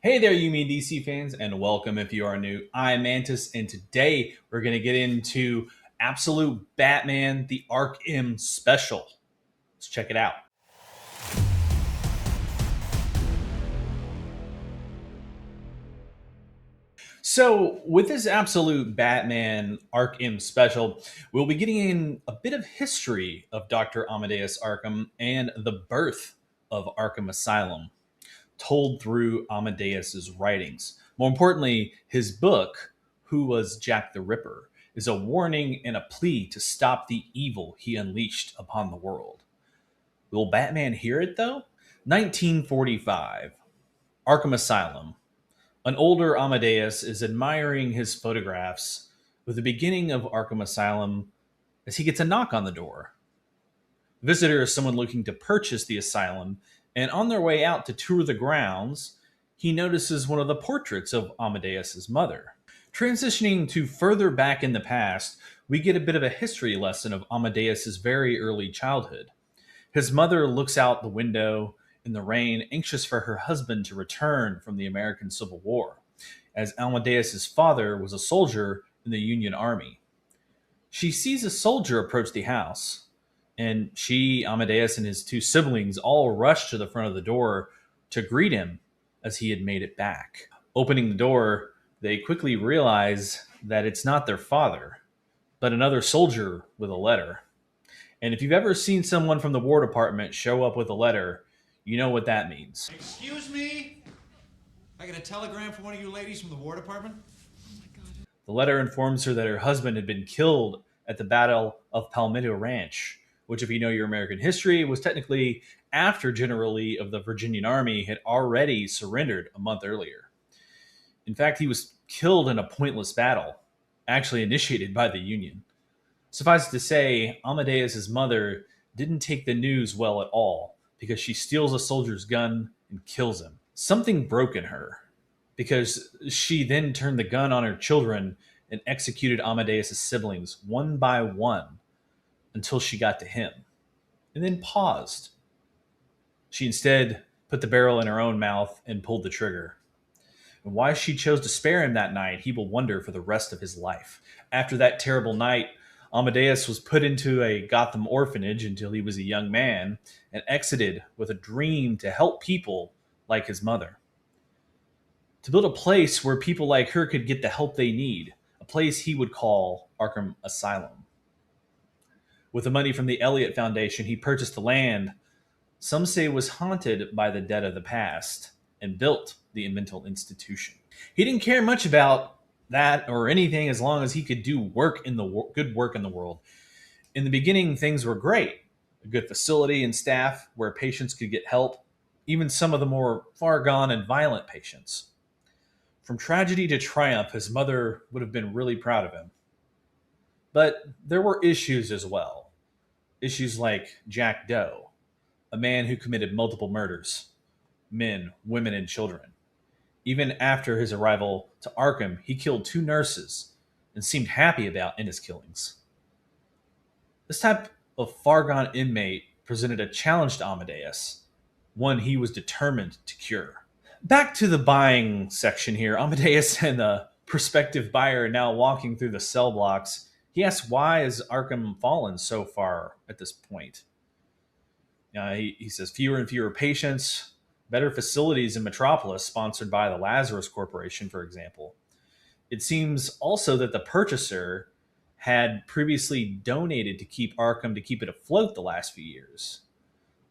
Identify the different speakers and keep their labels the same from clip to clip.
Speaker 1: Hey there, you mean DC fans, and welcome if you are new. I'm Mantis, and today we're going to get into Absolute Batman the Ark M special. Let's check it out. So, with this Absolute Batman Ark M special, we'll be getting in a bit of history of Dr. Amadeus Arkham and the birth of Arkham Asylum, told through Amadeus's writings. More importantly, his book, Who Was Jack the Ripper, is a warning and a plea to stop the evil he unleashed upon the world. Will Batman hear it though? 1945. Arkham Asylum. An older Amadeus is admiring his photographs with the beginning of Arkham Asylum as he gets a knock on the door. Visitor is someone looking to purchase the asylum, and on their way out to tour the grounds, he notices one of the portraits of Amadeus's mother. Transitioning to further back in the past, we get a bit of a history lesson of Amadeus's very early childhood. His mother looks out the window in the rain, anxious for her husband to return from the American Civil War, as Amadeus's father was a soldier in the Union Army. She sees a soldier approach the house, and she, Amadeus, and his two siblings all rush to the front of the door to greet him as he had made it back. Opening the door, they quickly realize that it's not their father, but another soldier with a letter. And if you've ever seen someone from the War Department show up with a letter, you know what that means.
Speaker 2: Excuse me? I get a telegram from one of you ladies from the War Department?
Speaker 1: The letter informs her that her husband had been killed at the Battle of Palmetto Ranch, which, if you know your American history, was technically after General Lee of the Virginian Army had already surrendered a month earlier. In fact, he was killed in a pointless battle, actually initiated by the Union. Suffice it to say, Amadeus's mother didn't take the news well at all because she steals a soldier's gun and kills him. Something broke in her because she then turned the gun on her children and executed Amadeus's siblings one by one until she got to him, and then paused. She instead put the barrel in her own mouth and pulled the trigger. And why she chose to spare him that night, he will wonder for the rest of his life. After that terrible night, Amadeus was put into a Gotham orphanage until he was a young man and exited with a dream to help people like his mother. To build a place where people like her could get the help they need, a place he would call Arkham Asylum. With the money from the Elliott Foundation, he purchased the land some say was haunted by the dead of the past and built the mental institution. He didn't care much about that or anything as long as he could do good work in the world. In the beginning, things were great. A good facility and staff where patients could get help, even some of the more far gone and violent patients. From tragedy to triumph, his mother would have been really proud of him. But there were issues as well. Issues like Jack Doe, a man who committed multiple murders, men, women, and children. Even after his arrival to Arkham, he killed two nurses and seemed happy about in his killings. This type of far gone inmate presented a challenge to Amadeus, one he was determined to cure. Back to the buying section here, Amadeus and the prospective buyer are now walking through the cell blocks. He asks, why has Arkham fallen so far at this point? He says fewer and fewer patients, better facilities in Metropolis, sponsored by the Lazarus Corporation, for example. It seems also that the purchaser had previously donated to keep Arkham to keep it afloat the last few years.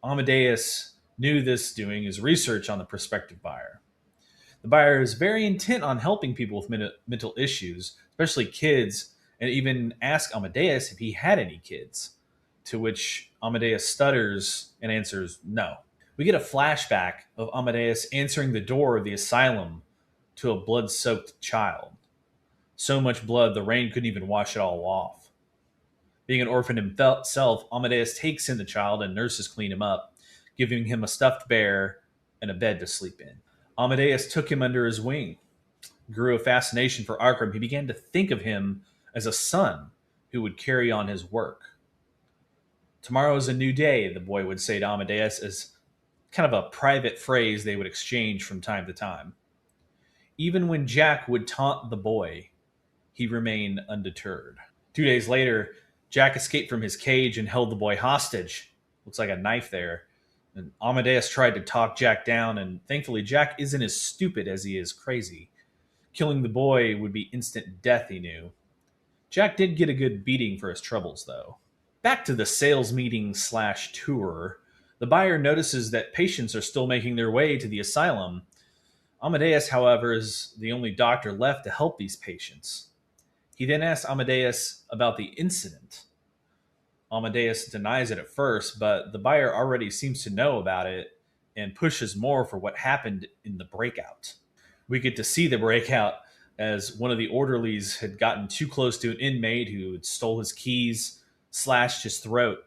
Speaker 1: Amadeus knew this doing his research on the prospective buyer. The buyer is very intent on helping people with mental issues, especially kids, and even asked Amadeus if he had any kids, to which Amadeus stutters and answers no. We get a flashback of Amadeus answering the door of the asylum to a blood-soaked child. So much blood, the rain couldn't even wash it all off. Being an orphan himself, Amadeus takes in the child and nurses clean him up, giving him a stuffed bear and a bed to sleep in. Amadeus took him under his wing. Grew a fascination for Arkham. He began to think of him as a son who would carry on his work. Tomorrow is a new day, the boy would say to Amadeus as kind of a private phrase they would exchange from time to time. Even when Jack would taunt the boy, he remained undeterred. 2 days later, Jack escaped from his cage and held the boy hostage. Looks like a knife there. And Amadeus tried to talk Jack down, and thankfully, Jack isn't as stupid as he is crazy. Killing the boy would be instant death, he knew. Jack did get a good beating for his troubles, though. Back to the sales meeting slash tour, the buyer notices that patients are still making their way to the asylum. Amadeus, however, is the only doctor left to help these patients. He then asks Amadeus about the incident. Amadeus denies it at first, but the buyer already seems to know about it and pushes more for what happened in the breakout. We get to see the breakout as one of the orderlies had gotten too close to an inmate who had stole his keys, slashed his throat.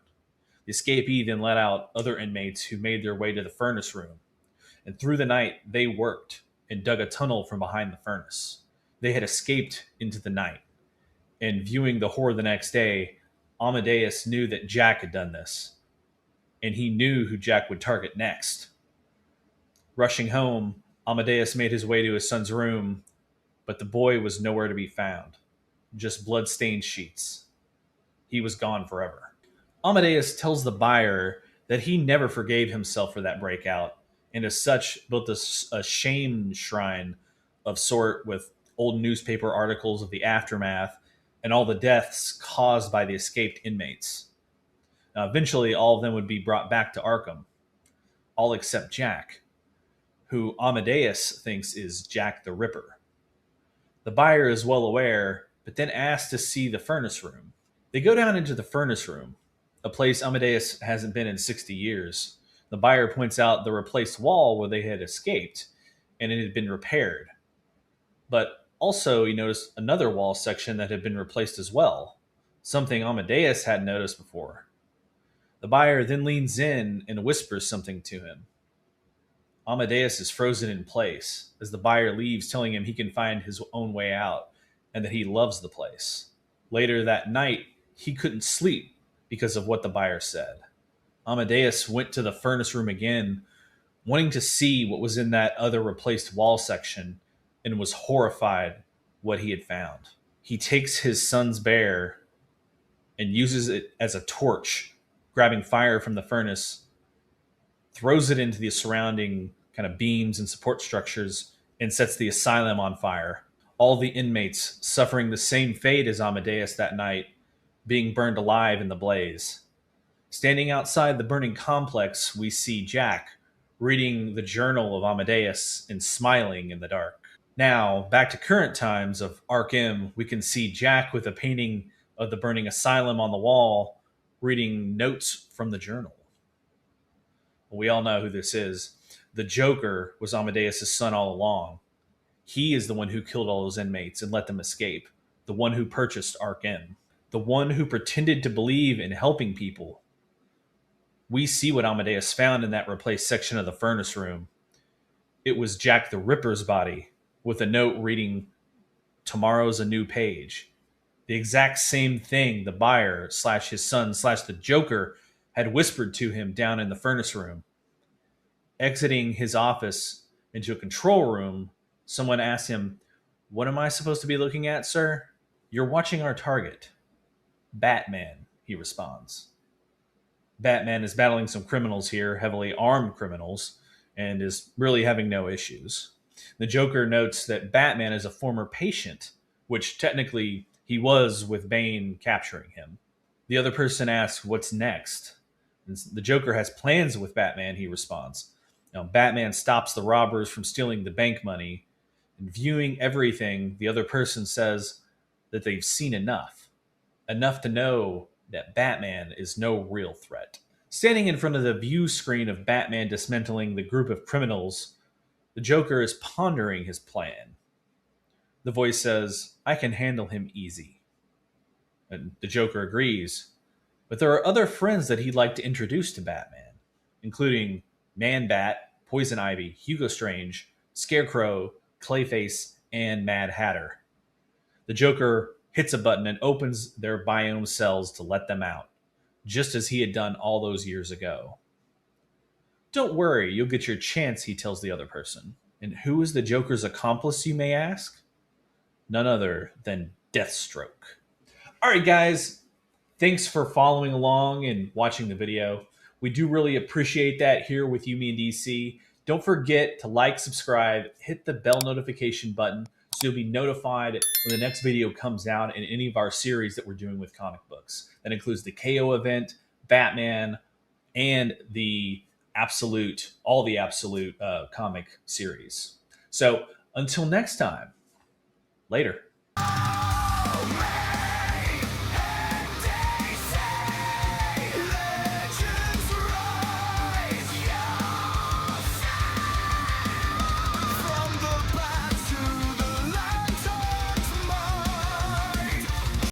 Speaker 1: The escapee then let out other inmates who made their way to the furnace room. And through the night, they worked and dug a tunnel from behind the furnace. They had escaped into the night. And viewing the horror the next day, Amadeus knew that Jack had done this. And he knew who Jack would target next. Rushing home, Amadeus made his way to his son's room, but the boy was nowhere to be found. Just blood-stained sheets. He was gone forever. Amadeus tells the buyer that he never forgave himself for that breakout, and as such built a shame shrine of sort with old newspaper articles of the aftermath and all the deaths caused by the escaped inmates. Now, eventually, all of them would be brought back to Arkham, all except Jack, who Amadeus thinks is Jack the Ripper. The buyer is well aware, but then asks to see the furnace room. They go down into the furnace room, a place Amadeus hasn't been in 60 years. The buyer points out the replaced wall where they had escaped, and it had been repaired. But also, he noticed another wall section that had been replaced as well, something Amadeus hadn't noticed before. The buyer then leans in and whispers something to him. Amadeus is frozen in place as the buyer leaves, telling him he can find his own way out and that he loves the place. Later that night, he couldn't sleep because of what the buyer said. Amadeus went to the furnace room again, wanting to see what was in that other replaced wall section, and was horrified what he had found. He takes his son's bear and uses it as a torch, grabbing fire from the furnace, throws it into the surrounding kind of beams and support structures, and sets the asylum on fire. All the inmates suffering the same fate as Amadeus that night, being burned alive in the blaze. Standing outside the burning complex, we see Jack reading the journal of Amadeus and smiling in the dark. Now, back to current times of Ark M, we can see Jack with a painting of the burning asylum on the wall, reading notes from the journal. We all know who this is. The Joker was Amadeus' son all along. He is the one who killed all those inmates and let them escape. The one who purchased Ark M. The one who pretended to believe in helping people. We see what Amadeus found in that replaced section of the furnace room. It was Jack the Ripper's body, with a note reading, "Tomorrow's a new page." The exact same thing the buyer slash his son slash the Joker had whispered to him down in the furnace room. Exiting his office into a control room, someone asked him, "What am I supposed to be looking at, sir?" "You're watching our target." "Batman," he responds. Batman is battling some criminals here, heavily armed criminals, and is really having no issues. The Joker notes that Batman is a former patient, which technically he was with Bane capturing him. The other person asks, "What's next?" And the Joker has plans with Batman, he responds. Now, Batman stops the robbers from stealing the bank money, and viewing everything, the other person says that they've seen enough. Enough to know that Batman is no real threat. Standing in front of the view screen of Batman dismantling the group of criminals, the Joker is pondering his plan. The voice says, "I can handle him easy." And the Joker agrees, but there are other friends that he'd like to introduce to Batman, including Man-Bat, Poison Ivy, Hugo Strange, Scarecrow, Clayface, and Mad Hatter. The Joker hits a button and opens their biome cells to let them out, just as he had done all those years ago. "Don't worry, you'll get your chance," he tells the other person. And who is the Joker's accomplice, you may ask? None other than Deathstroke. All right, guys, thanks for following along and watching the video. We do really appreciate that here with You, Me, and DC. Don't forget to like, subscribe, hit the bell notification button so you'll be notified when the next video comes out in any of our series that we're doing with comic books. That includes the KO event, Batman, and all the absolute comic series. So until next time, later.